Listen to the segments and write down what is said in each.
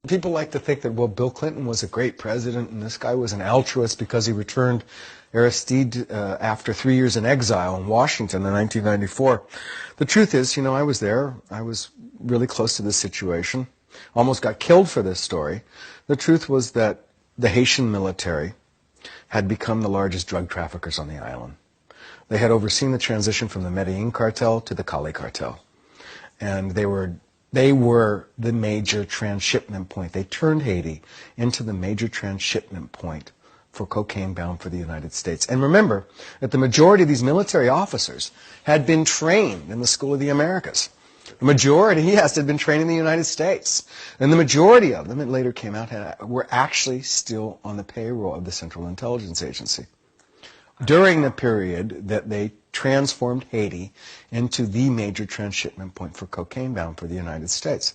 People like to think that, well, Bill Clinton was a great president and this guy was an altruist because he returned Aristide after 3 years in exile in Washington in 1994. The truth is, I was there. I was really close to this situation. Almost got killed for this story. The truth was that the Haitian military had become the largest drug traffickers on the island. They had overseen the transition from the Medellin cartel to the Cali cartel. And they were the major transshipment point. They turned Haiti into the major transshipment point for cocaine bound for the United States. And remember that the majority of these military officers had been trained in the School of the Americas. The majority, yes, had been trained in the United States. And the majority of them, it later came out, were actually still on the payroll of the Central Intelligence Agency during the period that they transformed Haiti into the major transshipment point for cocaine bound for the United States.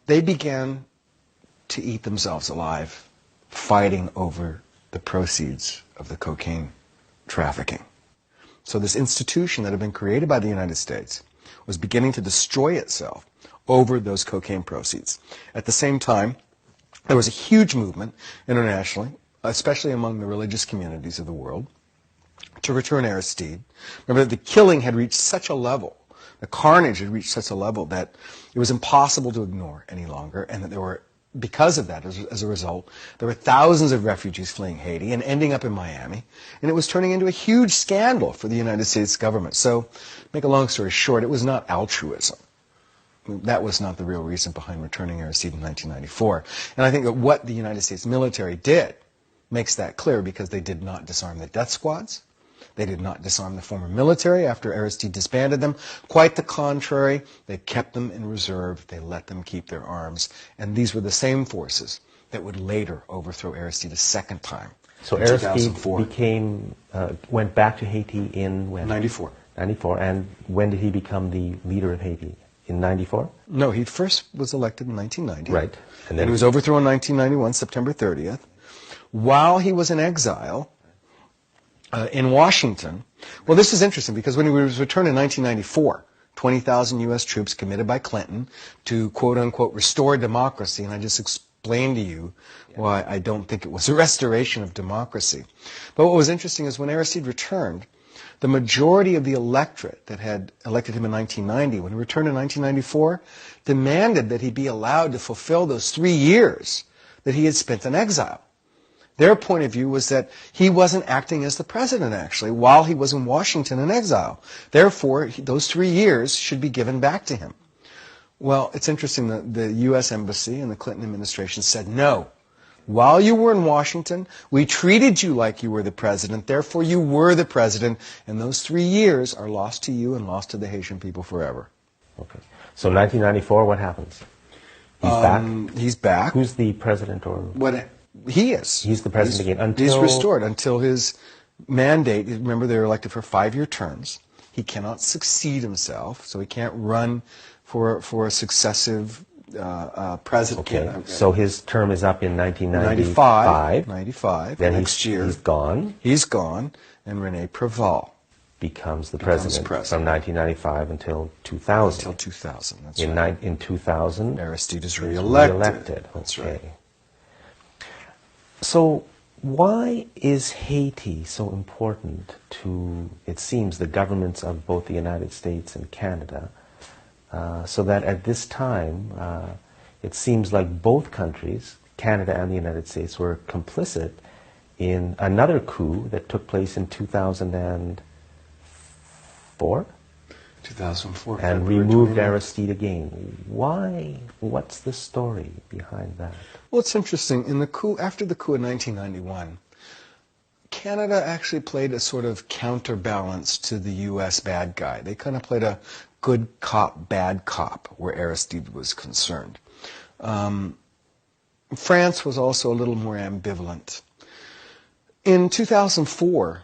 They began to eat themselves alive fighting over the proceeds of the cocaine trafficking. So this institution that had been created by the United States was beginning to destroy itself over those cocaine proceeds. At the same time, there was a huge movement internationally, especially among the religious communities of the world, to return Aristide. Remember that the killing had reached such a level, the carnage had reached such a level that it was impossible to ignore any longer, and that there were, because of that, as a result, there were thousands of refugees fleeing Haiti and ending up in Miami, and it was turning into a huge scandal for the United States government. So, make a long story short, it was not altruism. That was not the real reason behind returning Aristide in 1994. And I think that what the United States military did makes that clear, because they did not disarm the death squads. They did not disarm the former military after Aristide disbanded them. Quite the contrary, they kept them in reserve. They let them keep their arms. And these were the same forces that would later overthrow Aristide a second time. So Aristide went back to Haiti in when? 94. 94. And when did he become the leader of Haiti? In 94? No, he first was elected in 1990. Right. And then he was overthrown in 1991, September 30th. While he was in exile in Washington, well, this is interesting because when he was returned in 1994, 20,000 U.S. troops committed by Clinton to, quote-unquote, restore democracy, and I just explained to you why I don't think it was a restoration of democracy. But what was interesting is when Aristide returned, the majority of the electorate that had elected him in 1990, when he returned in 1994, demanded that he be allowed to fulfill those 3 years that he had spent in exile. Their point of view was that he wasn't acting as the president, actually, while he was in Washington in exile. Therefore, those 3 years should be given back to him. Well, it's interesting that the U.S. Embassy and the Clinton administration said, no, while you were in Washington, we treated you like you were the president, therefore you were the president, and those 3 years are lost to you and lost to the Haitian people forever. Okay. So 1994, what happens? He's back? He's back. Who's the president? Or what? He is. He's the president again until... He's restored until his mandate. Remember, they were elected for 5-year terms. He cannot succeed himself, so he can't run for a successive president. Okay. So his term is up in 1995. 95. Then next year. He's gone. He's gone, and René Préval becomes the president from 1995 until 2000. Until 2000, that's right. In 2000, Aristide is re-elected. That's right. So why is Haiti so important to, it seems, the governments of both the United States and Canada, so that at this time, it seems like both countries, Canada and the United States, were complicit in another coup that took place in 2004? 2004. And removed Aristide again. Why? What's the story behind that? Well, it's interesting. In the coup, after the coup in 1991, Canada actually played a sort of counterbalance to the U.S. bad guy. They kind of played a good cop, bad cop, where Aristide was concerned. France was also a little more ambivalent. In 2004,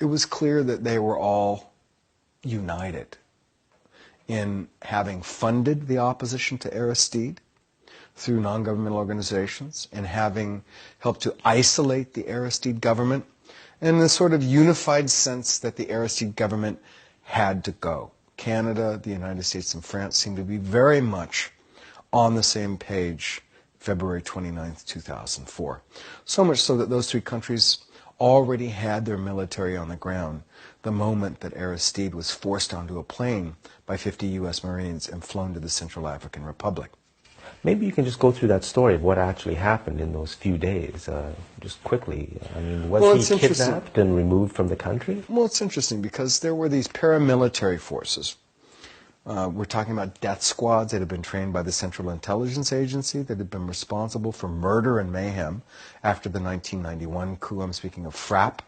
it was clear that they were all united in having funded the opposition to Aristide through non-governmental organizations and having helped to isolate the Aristide government, and in a sort of unified sense that the Aristide government had to go. Canada, the United States, and France seemed to be very much on the same page February 29th, 2004. So much so that those three countries already had their military on the ground the moment that Aristide was forced onto a plane by 50 U.S. Marines and flown to the Central African Republic. Maybe you can just go through that story of what actually happened in those few days, just quickly. I mean, was he kidnapped and removed from the country? Well, it's interesting because there were these paramilitary forces. We're talking about death squads that had been trained by the Central Intelligence Agency that had been responsible for murder and mayhem after the 1991 coup. I'm speaking of FRAP,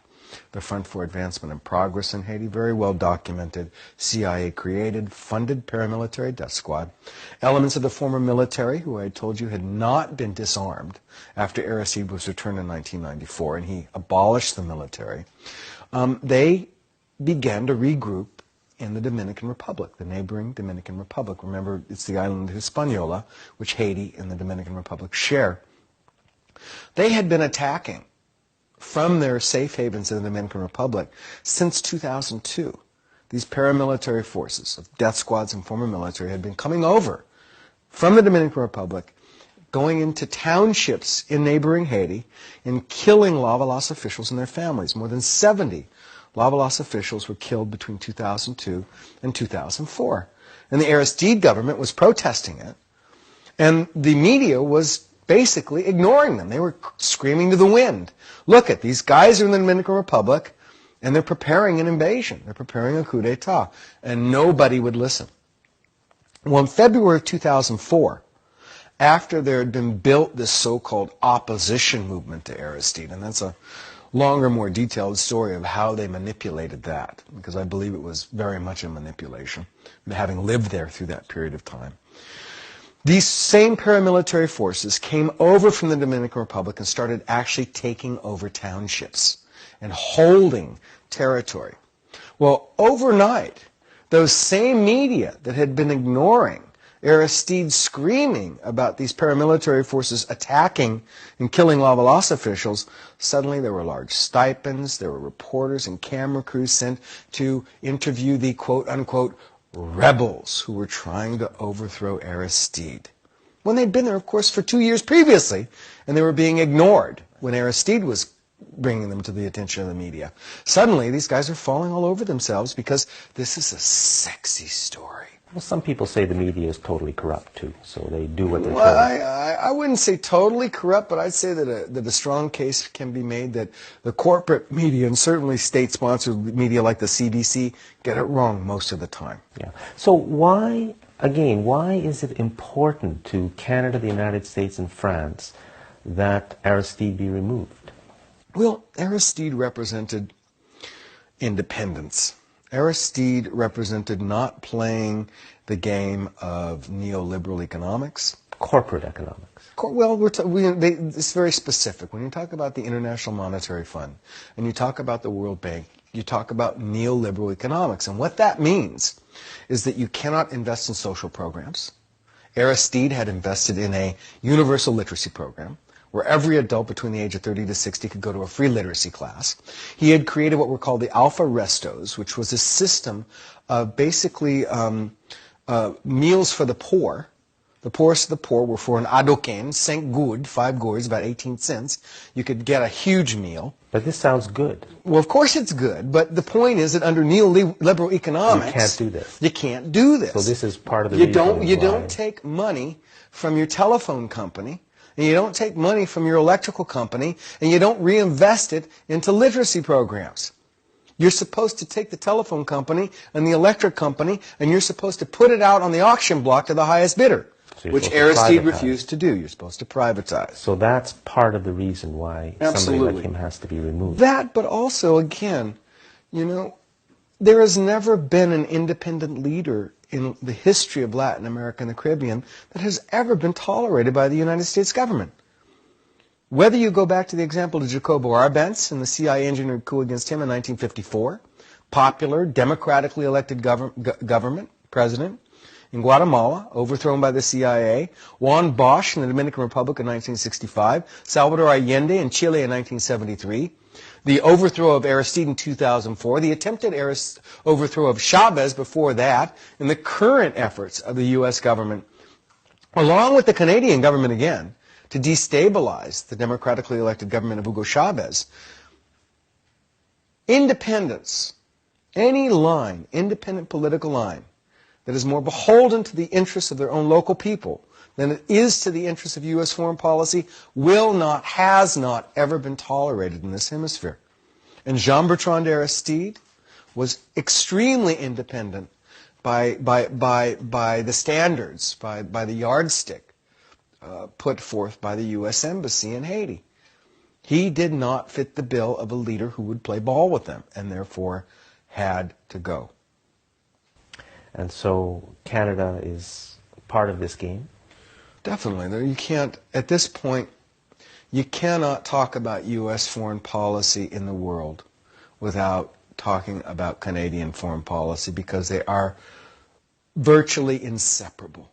the Front for Advancement and Progress in Haiti, very well documented, CIA-created, funded paramilitary death squad. Elements of the former military, who I told you had not been disarmed after Aristide was returned in 1994, and he abolished the military. They began to regroup in the Dominican Republic, the neighboring Dominican Republic. Remember, it's the island of Hispaniola, which Haiti and the Dominican Republic share. They had been attacking from their safe havens in the Dominican Republic since 2002. These paramilitary forces of death squads and former military had been coming over from the Dominican Republic, going into townships in neighboring Haiti and killing Lavalas officials and their families. More than 70 Lavalas officials were killed between 2002 and 2004. And the Aristide government was protesting it, and the media was basically ignoring them. They were screaming to the wind. Look at these guys are in the Dominican Republic, and they're preparing an invasion. They're preparing a coup d'etat. And nobody would listen. Well, in February of 2004, after there had been built this so-called opposition movement to Aristide, and that's a longer, more detailed story of how they manipulated that, because I believe it was very much a manipulation, having lived there through that period of time. These same paramilitary forces came over from the Dominican Republic and started actually taking over townships and holding territory. Well, overnight, those same media that had been ignoring Aristide screaming about these paramilitary forces attacking and killing Lavalas officials, suddenly there were large stipends, there were reporters and camera crews sent to interview the quote-unquote rebels who were trying to overthrow Aristide. When they'd been there, of course, for 2 years previously, and they were being ignored when Aristide was bringing them to the attention of the media. Suddenly, these guys are falling all over themselves because this is a sexy story. Well, some people say the media is totally corrupt, too, so they do what they're told. I wouldn't say totally corrupt, but I'd say that a strong case can be made that the corporate media, and certainly state-sponsored media like the CBC, get it wrong most of the time. Yeah. So why is it important to Canada, the United States, and France that Aristide be removed? Well, Aristide represented independence. Aristide represented not playing the game of neoliberal economics. Corporate economics. Well, it's very specific. When you talk about the International Monetary Fund and you talk about the World Bank, you talk about neoliberal economics. And what that means is that you cannot invest in social programs. Aristide had invested in a universal literacy program where every adult between the age of 30 to 60 could go to a free literacy class. He had created what were called the Alpha Restos, which was a system of basically meals for the poor. The poorest of the poor were for an adoquin, 5 gourds, 5 gourds, about 18 cents. You could get a huge meal. But this sounds good. Well, of course it's good, but the point is that under neoliberal economics, you can't do this. You can't do this. So this is part of the reason You don't take money from your telephone company, and you don't take money from your electrical company, and you don't reinvest it into literacy programs. You're supposed to take the telephone company and the electric company, and you're supposed to put it out on the auction block to the highest bidder, which Aristide refused to do. You're supposed to privatize. So that's part of the reason why somebody like him has to be removed. That, but also, again, there has never been an independent leader in the history of Latin America and the Caribbean that has ever been tolerated by the United States government. Whether you go back to the example of Jacobo Arbenz and the CIA engineered coup against him in 1954, popular, democratically elected government, president, in Guatemala, overthrown by the CIA, Juan Bosch in the Dominican Republic in 1965, Salvador Allende in Chile in 1973, the overthrow of Aristide in 2004, the attempted overthrow of Chavez before that, and the current efforts of the U.S. government along with the Canadian government again, to destabilize the democratically elected government of Hugo Chavez. Independence, any line, independent political line, that is more beholden to the interests of their own local people than it is to the interests of U.S. foreign policy, will not, has not ever been tolerated in this hemisphere. And Jean-Bertrand Aristide was extremely independent by the standards, by the yardstick put forth by the U.S. Embassy in Haiti. He did not fit the bill of a leader who would play ball with them, and therefore had to go. And so Canada is part of this game? Definitely. You can't, at this point, you cannot talk about U.S. foreign policy in the world without talking about Canadian foreign policy, because they are virtually inseparable.